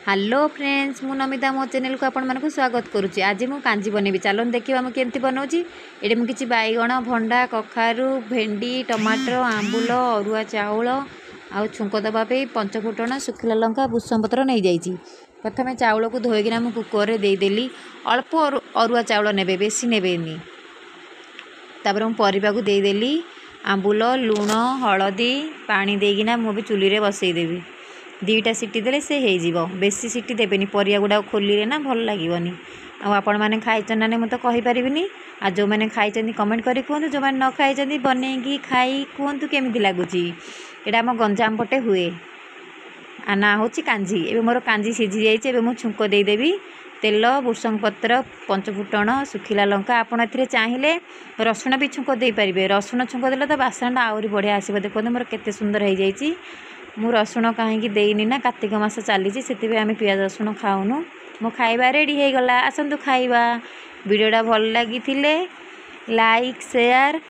Hello friends मु नमिता मो channel को आपण मानक स्वागत करुच्ची। आज मु कांजी बनैबी चलन देखिए मुझे केमती बनाऊँगी। ये मुझे किसी बैगण भंडा कखारू भेंडी टमाटर आंबुल अरुआ चाउल आउ छुंक दवाई पंचफुटण शुखिला लंका भूषण पत्र नहीं जाइए। प्रथम चाउल को धोईकिना मु कुकर देदेली अल्प अरुआ चाउल ने बेसी नेबेनी। तापर मु परिबा को देदेली आंबुल लुण हलदी पानी देकिना मु भी चुली रे बसईदेवी। दुईटा सीटी देले से हो बेसी सीटी देवेनि परिया गुड़ा खोलिले ना भल लगे। आपण मैंने खाइछन ना मुझे तो कहीपरि आ जो मैंने खाई कमेंट करी कहतु जो मैंने न खाई बनईकी खाई कहतु केमी लगुच। यहाँ आम गंजाम पटे हुए आ ना हूँ कांजी। एवं मोर कांजी सीझी जाइए। मुझे छुंक देदेवी तेल भूषण पत्र पंचफुटण शुखिला लंका आपड़ ए चाहिए रसुण भी छुंक दे पारे। रसुण छुंक देले तो बासना आहरी बढ़िया आसो। देखो मोर केते सुंदर हो जाइए। मु रसुण कहीं देनी ना कार्तिक मास चली से आम पियाज रसुण खाऊनु। मो खाइबा रेडी हो गला। आसतु खाइबा। वीडियोटा भल लगी लाइक शेयर